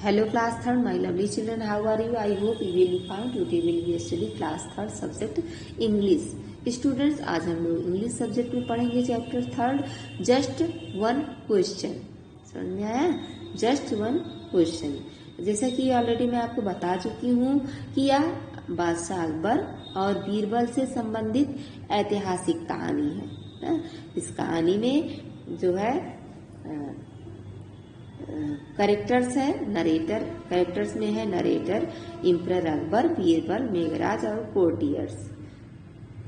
Hello class third, my lovely children, how are you? I hope you will be fine. Today will be study class third subject English. Students आज हम लोग English subject में पढ़ेंगे chapter third just one question. समझ में आया? Just one question. जैसा कि ऑलरेडी मैं आपको बता चुकी हूँ कि यह बादशाह अकबर और बीरबल से संबंधित ऐतिहासिक कहानी है। इस कहानी में जो है करेक्टर्स है नरेटर, करेक्टर्स में है नरेटर, इम्परर अकबर, बीरबल, मेघराज और कोर्टियर्स।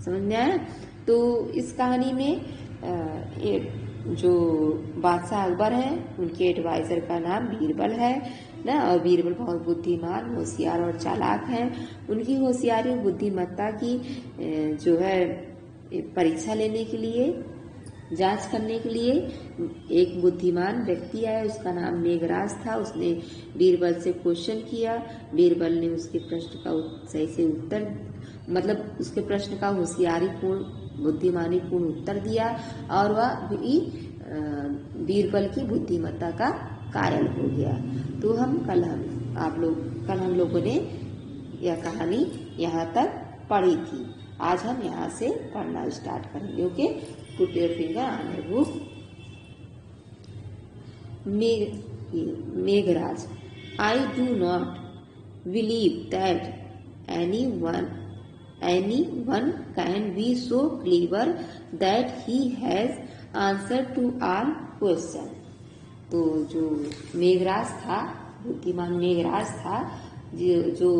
समझ में आया? तो इस कहानी में जो बादशाह अकबर है उनके एडवाइजर का नाम बीरबल है ना, और बीरबल बहुत बुद्धिमान, होशियार और चालाक हैं। उनकी होशियारी और बुद्धिमत्ता की जो है परीक्षा लेने के लिए, जांच करने के लिए एक बुद्धिमान व्यक्ति आया, उसका नाम मेघराज था। उसने बीरबल से क्वेश्चन किया, बीरबल ने उसके प्रश्न का सही से उत्तर, मतलब उसके प्रश्न का होशियारी पूर्ण, बुद्धिमानी पूर्ण उत्तर दिया और वह बीरबल की बुद्धिमत्ता का कायल हो गया। तो कल हम लोगों ने यह कहानी यहाँ तक पढ़ी थी। आज हम यहाँ से पढ़ना स्टार्ट करेंगे। Okay, put your finger on your book. Meghraj, I do not believe that anyone can be so clever that he has answer to all question। तो जो मेघराज था, बुद्धिमान मेघराज था, जो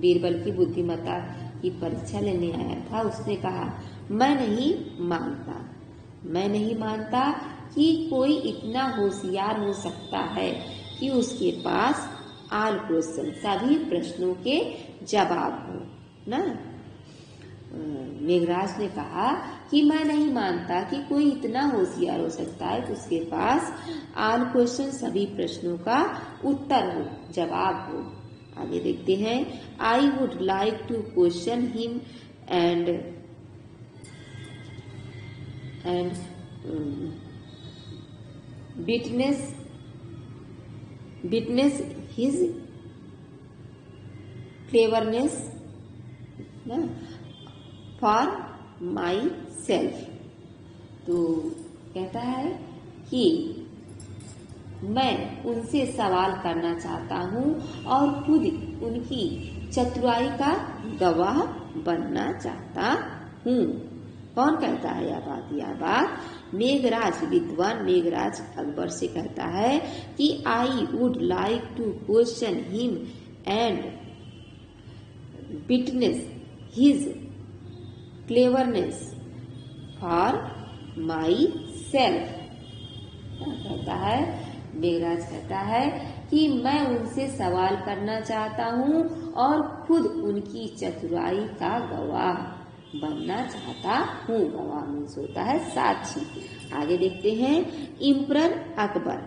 बीरबल की बुद्धिमत्ता की परीक्षा लेने आया था, उसने कहा मैं नहीं मानता कि कोई इतना होशियार हो सकता है कि उसके पास ऑल क्वेश्चन, सभी प्रश्नों के जवाब हो ना। मेघराज ने कहा कि मैं नहीं मानता कि कोई इतना होशियार हो सकता है कि उसके पास ऑल क्वेश्चन, सभी प्रश्नों का उत्तर हो, जवाब हो। आगे देखते हैं। I would like to question him and witness his cleverness for myself। तो कहता है कि मैं उनसे सवाल करना चाहता हूँ और खुद उनकी चतुराई का गवाह बनना चाहता हूँ। कौन कहता है यह बात? मेघराज, विद्वान मेघराज अकबर से कहता है कि I would like to question him and witness his cleverness for myself. कहता है, मेघराज कहता है कि मैं उनसे सवाल करना चाहता हूँ और खुद उनकी चतुराई का गवाह बनना चाहता हूँ। गवाह मीन्स होता है साक्षी। आगे देखते हैं। Emperor Akbar,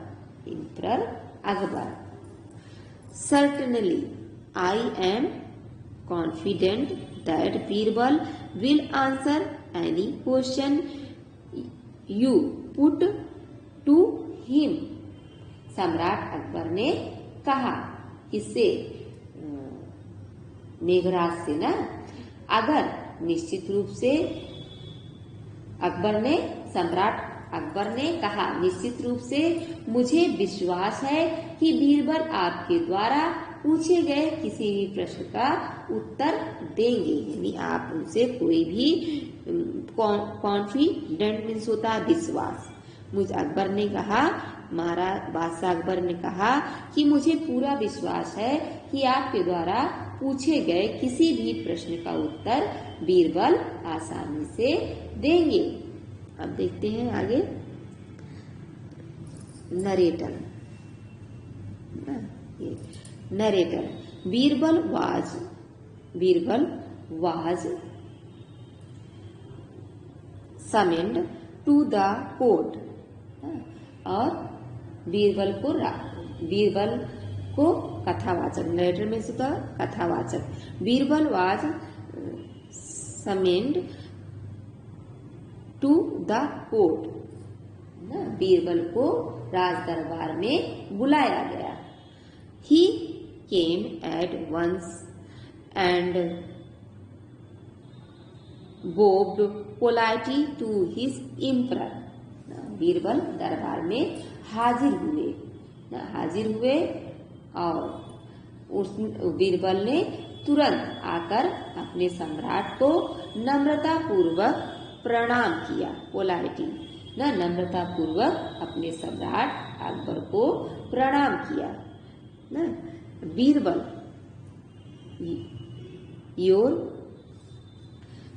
certainly I am confident that Birbal will answer any question you put to him. सम्राट अकबर ने कहा, किससे? मेघराज से ना। अगर निश्चित रूप से सम्राट अकबर ने कहा, निश्चित रूप से मुझे विश्वास है कि बीरबल आपके द्वारा पूछे गए किसी भी प्रश्न का उत्तर देंगे। यानी आप उनसे कोई भी कॉन्फिडेंट मीन्स होता है विश्वास। मुझे अकबर ने कहा, बादशाह अकबर ने कहा कि मुझे पूरा विश्वास है कि आपके द्वारा पूछे गए किसी भी प्रश्न का उत्तर बीरबल आसानी से देंगे। अब देखते हैं आगे। Narrator, Birbal was summoned to the court. और बीरबल को कथावाचक, नरेटर में से कथावाचक। Birbal was summoned to the court. Birbal को राज दरबार में बुलाया गया। ही came at once and bowed politely to his emperor. Birbal दरबार में हाजिर हुए और उस बीरबल ने तुरंत आकर अपने सम्राट को नम्रता पूर्वक प्रणाम किया। पोलाइटी नम्रता पूर्वक अपने सम्राट अकबर को प्रणाम किया। Birbal, your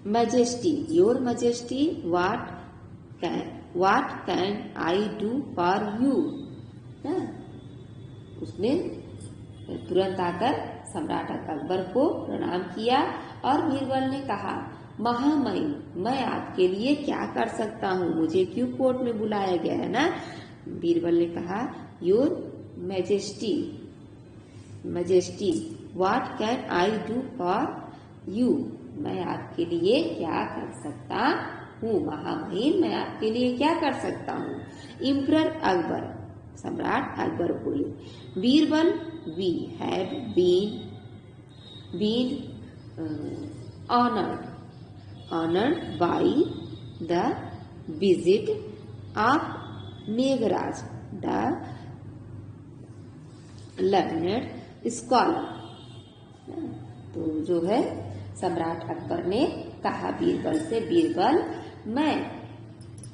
majesty what can I do for you. उसने तुरंत आकर सम्राट अकबर को प्रणाम किया और बीरबल ने कहा, महामहिम, मैं आपके लिए क्या कर सकता हूँ, मुझे क्यों कोर्ट में बुलाया गया है ना। बीरबल ने कहा, your majesty what can I do for you. मैं आपके लिए क्या कर सकता हूँ, महामहिम, मैं आपके लिए क्या कर सकता हूँ। इम्परर अकबर, सम्राट अकबर बोले, Birbal, we have been honored by the visit of Meghraj, the learned scholar। तो जो है सम्राट अकबर ने कहा बीरबल से, बीरबल, मैं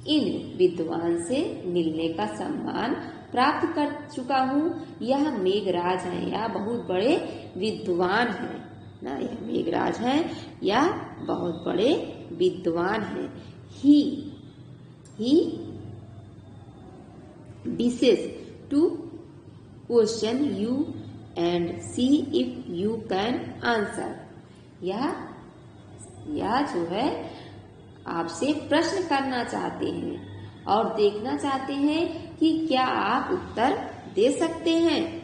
इन विद्वान से मिलने का सम्मान प्राप्त कर चुका हूँ। यह मेघराज हैं या बहुत बड़े विद्वान हैं ना, यह मेघराज हैं या बहुत बड़े विद्वान हैं। ही wishes to question you and see if you can answer। यह जो है आपसे प्रश्न करना चाहते हैं और देखना चाहते हैं कि क्या आप उत्तर दे सकते हैं।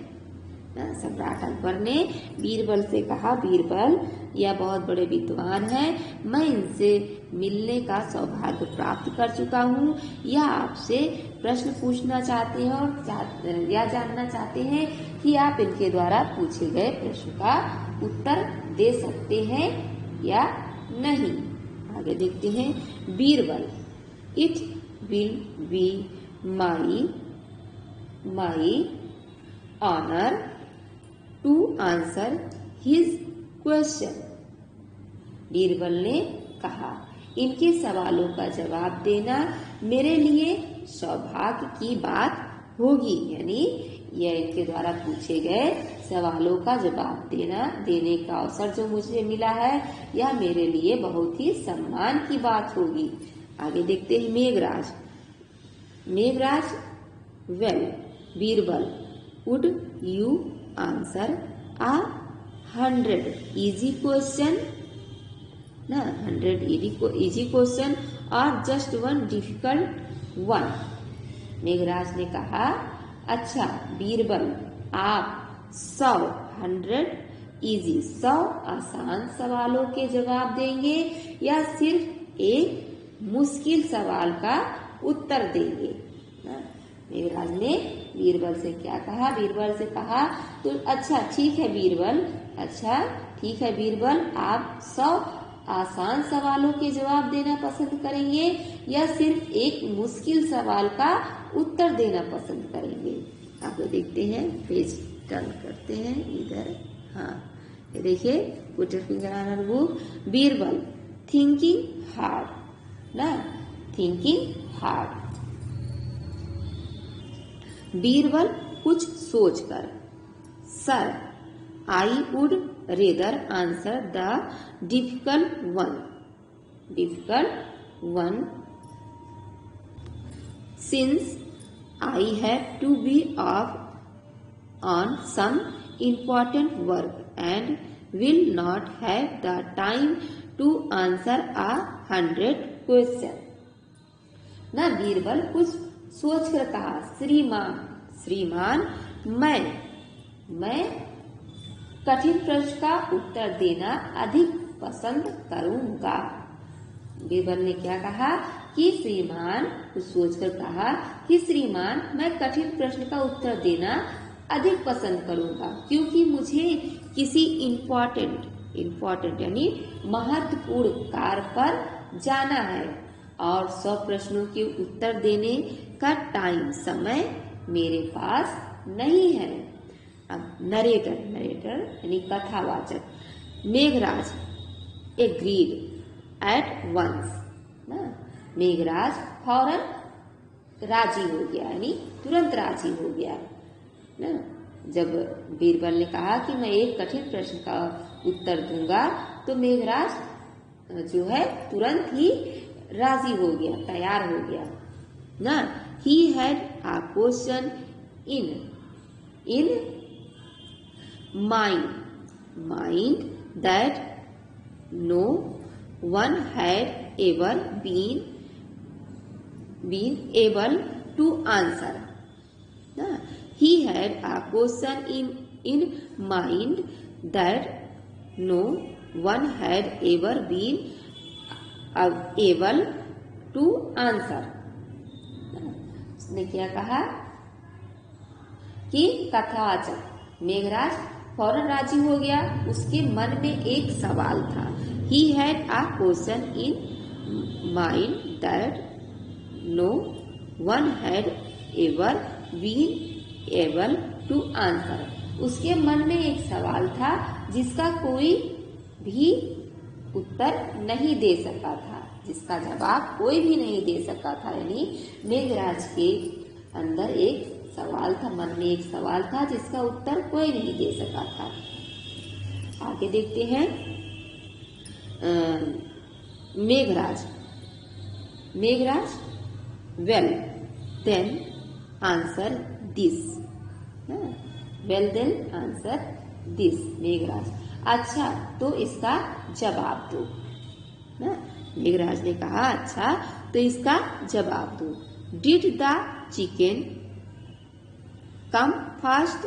सम्राट अकबर ने बीरबल से कहा, बीरबल, यह बहुत बड़े विद्वान हैं, मैं इनसे मिलने का सौभाग्य प्राप्त कर चुका हूँ। यह आपसे प्रश्न पूछना चाहते हैं और यह जानना चाहते हैं कि आप इनके द्वारा पूछे गए प्रश्न का उत्तर दे सकते हैं या नहीं। आगे देखते हैं, Birbal, it will be my honour to answer his question. Birbal ने कहा, इनके सवालों का जवाब देना मेरे लिए सौभाग्य की बात होगी। यानी यह इनके द्वारा पूछे गए सवालों का जवाब देने का अवसर जो मुझे मिला है, यह मेरे लिए बहुत ही सम्मान की बात होगी। आगे देखते हैं, Meghraj, well Birbal, would you answer 100 easy question, 100 easy question और just one difficult one। Meghraj ने कहा, अच्छा बीरबल, आप 100 आसान सवालों के जवाब देंगे या सिर्फ एक मुश्किल सवाल का उत्तर देंगे। मेघराज ने बीरबल से क्या कहा, बीरबल से कहा, तो अच्छा ठीक है बीरबल, आप 100 आसान सवालों के जवाब देना पसंद करेंगे या सिर्फ एक मुश्किल सवाल का उत्तर देना पसंद करेंगे। आगे देखते हैं, पेज टर्न करते हैं इधर। हाँ, ये देखिए, put your finger on your book. Birbal, thinking hard. Birbal कुछ सोचकर, sir, I would rather answer the difficult one since I have to be off on some important work and will not have the time to answer 100 question. ना बीरबल कुछ सोच कर कहा, श्रीमान, मैं कठिन प्रश्न का उत्तर देना अधिक पसंद करूंगा। बीरबल ने क्या कहा कि श्रीमान, कुछ सोचकर कहा कि श्रीमान, मैं कठिन प्रश्न का उत्तर देना अधिक पसंद करूंगा, क्योंकि मुझे किसी इम्पोर्टेंट यानी महत्वपूर्ण कार्य पर जाना है और 100 प्रश्नों के उत्तर देने का समय मेरे पास नहीं है। अब नरेटर यानी कथावाचक, मेघराज एग्रीड एट वंस ना, मेघराज फौरन राजी हो गया यानी तुरंत राजी हो गया ना। जब बीरबल ने कहा कि मैं एक कठिन प्रश्न का उत्तर दूंगा तो मेघराज जो है तुरंत ही राजी हो गया, तैयार हो गया ना। He had a question in mind that no one had ever been able to answer. He had a question in mind that no one had ever been able to answer. उसने क्या कहा कि कथावाचक मेघराज फौरन राजी हो गया, उसके मन में एक सवाल था। He had a question in mind that no one had ever been able to answer. उसके मन में एक सवाल था जिसका कोई भी उत्तर नहीं दे सका था, जिसका जवाब कोई भी नहीं दे सका था। यानी मेघराज के अंदर एक सवाल था, मन में एक सवाल था जिसका उत्तर कोई नहीं दे सका था। आगे देखते हैं Meghraj well then answer this। well then answer this, Meghraj अच्छा तो इसका जवाब दो ना। मेघराज ने कहा अच्छा तो इसका जवाब दो। Did the chicken come first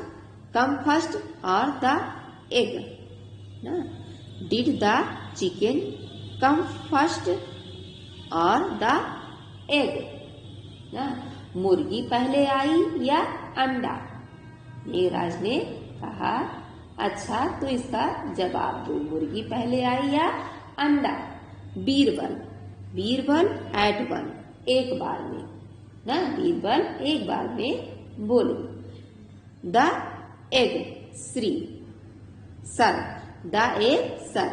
or the egg ना। Did the chicken come first or the egg ना, मुर्गी पहले आई या अंडा। मेघराज ने कहा अच्छा तो इसका जवाब दो, मुर्गी पहले आई या अंडा। बीरबल एट वन, एक बार में ना, बीरबल एक बार में बोले। The egg Shri sir, the egg sir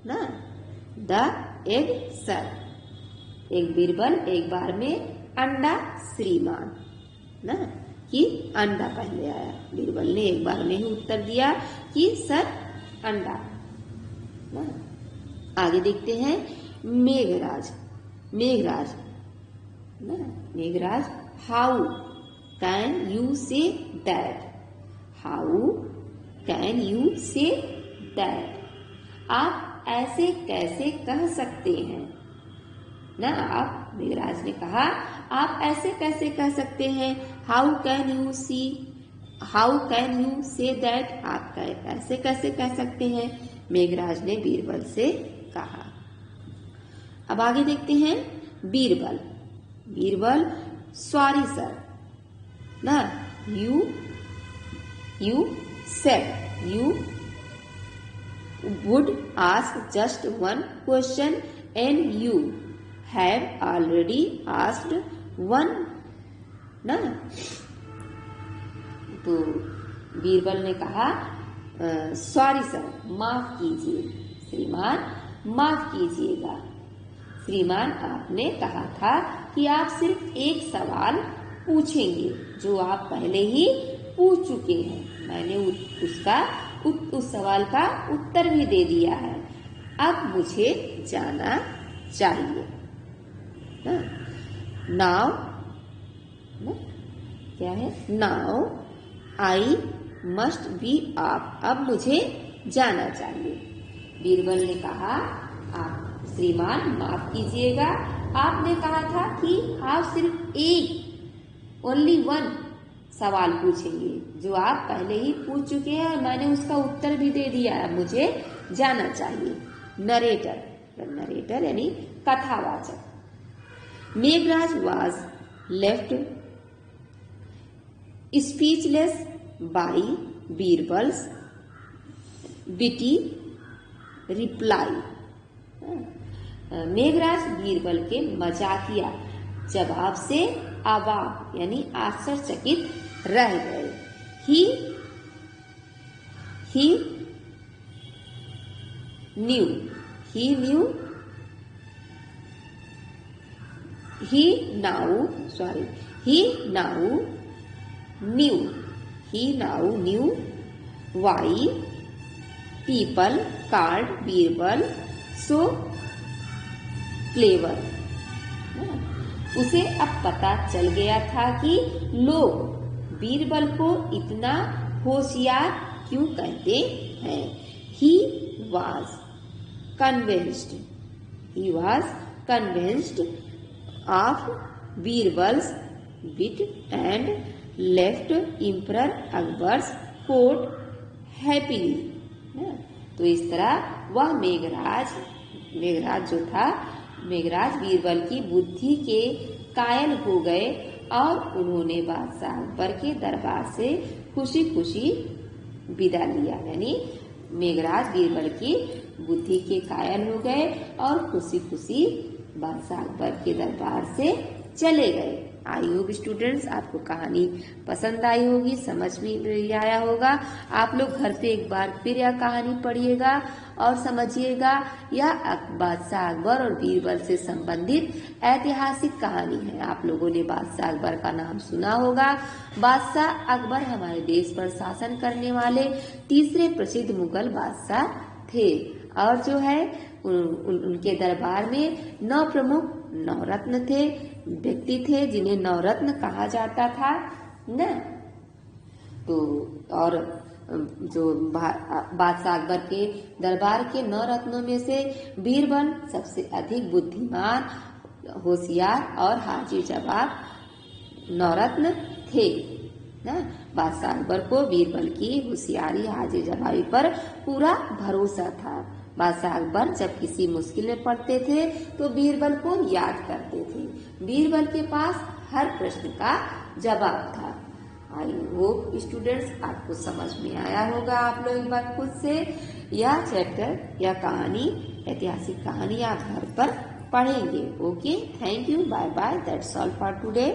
ना, द एग सर। एक बीरबल एक बार में, अंडा श्रीमान ना, कि अंडा पहले आया। बीरबल ने एक बार में ही उत्तर दिया कि सर अंडा ना। आगे देखते हैं मेघराज ना, Meghraj how can you say that, how can you say that, आप ऐसे कैसे कह सकते हैं ना। आप मेघराज ने कहा आप ऐसे कैसे कह सकते हैं। How can you say that, आप ऐसे कैसे कह सकते हैं, मेघराज ने बीरबल से कहा। अब आगे देखते हैं बीरबल सॉरी सर ना, you said you would ask just one question and you had already asked one ना। तो बीरबल ने कहा सॉरी सर, माफ कीजिए श्रीमान, माफ कीजिएगा श्रीमान, आपने कहा था कि आप सिर्फ एक सवाल पूछेंगे जो आप पहले ही पूछ चुके हैं। मैंने उस सवाल का उत्तर भी दे दिया है, अब मुझे जाना चाहिए। नाउ क्या है, now I must be of, अब मुझे जाना चाहिए। बीरबल ने कहा आप श्रीमान माफ कीजिएगा, आपने कहा था कि आप सिर्फ एक ओनली वन सवाल पूछेंगे जो आप पहले ही पूछ चुके हैं और मैंने उसका उत्तर भी दे दिया है, मुझे जाना चाहिए। नरेटर यानी कथावाचक। Meghraj was left speechless by Birbal's witty reply। Meghraj Birbal के मजाकिया जवाब से अवाक यानी आश्चर्यचकित रह गए। He knew why people called Birbal so clever। उसे अब पता चल गया था कि लोग बीरबल को इतना होशियार क्यों कहते हैं। He was convinced of Birbal's wit and left Emperor Akbar's court happily। तो इस तरह वह मेघराज बीरबल की बुद्धि के कायल हो गए और उन्होंने बादशाह अकबर के दरबार से खुशी खुशी विदा लिया। यानी मेघराज बीरबल की बुद्धि के कायल हो गए और खुशी खुशी बादशाह अकबर के दरबार से चले गए। आई होप स्टूडेंट्स आपको कहानी पसंद आई होगी, समझ में आया होगा। आप लोग घर पे एक बार फिर यह कहानी पढ़िएगा और समझिएगा। यह बादशाह अकबर और बीरबल से संबंधित ऐतिहासिक कहानी है। आप लोगों ने बादशाह अकबर का नाम सुना होगा। बादशाह अकबर हमारे देश पर शासन करने वाले तीसरे प्रसिद्ध मुगल बादशाह थे और जो है उनके दरबार में 9 प्रमुख नवरत्न व्यक्ति थे जिन्हें नवरत्न कहा जाता था न। तो और जो बादशाह अकबर के दरबार के 9 रत्नों में से बीरबल सबसे अधिक बुद्धिमान, होशियार और हाजिर जवाब नवरत्न थे न। बादशाह अकबर को बीरबल की होशियारी, हाजिर जवाबी पर पूरा भरोसा था। बादशाह अकबर जब किसी मुश्किल में पड़ते थे तो बीरबल को याद करते थे। बीरबल के पास हर प्रश्न का जवाब था। आई होप स्टूडेंट्स आपको समझ में आया होगा। आप लोग एक बार खुद से यह चैप्टर या कहानी, ऐतिहासिक कहानी आप घर पर पढ़ेंगे। Okay, thank you, bye bye, that's all for today.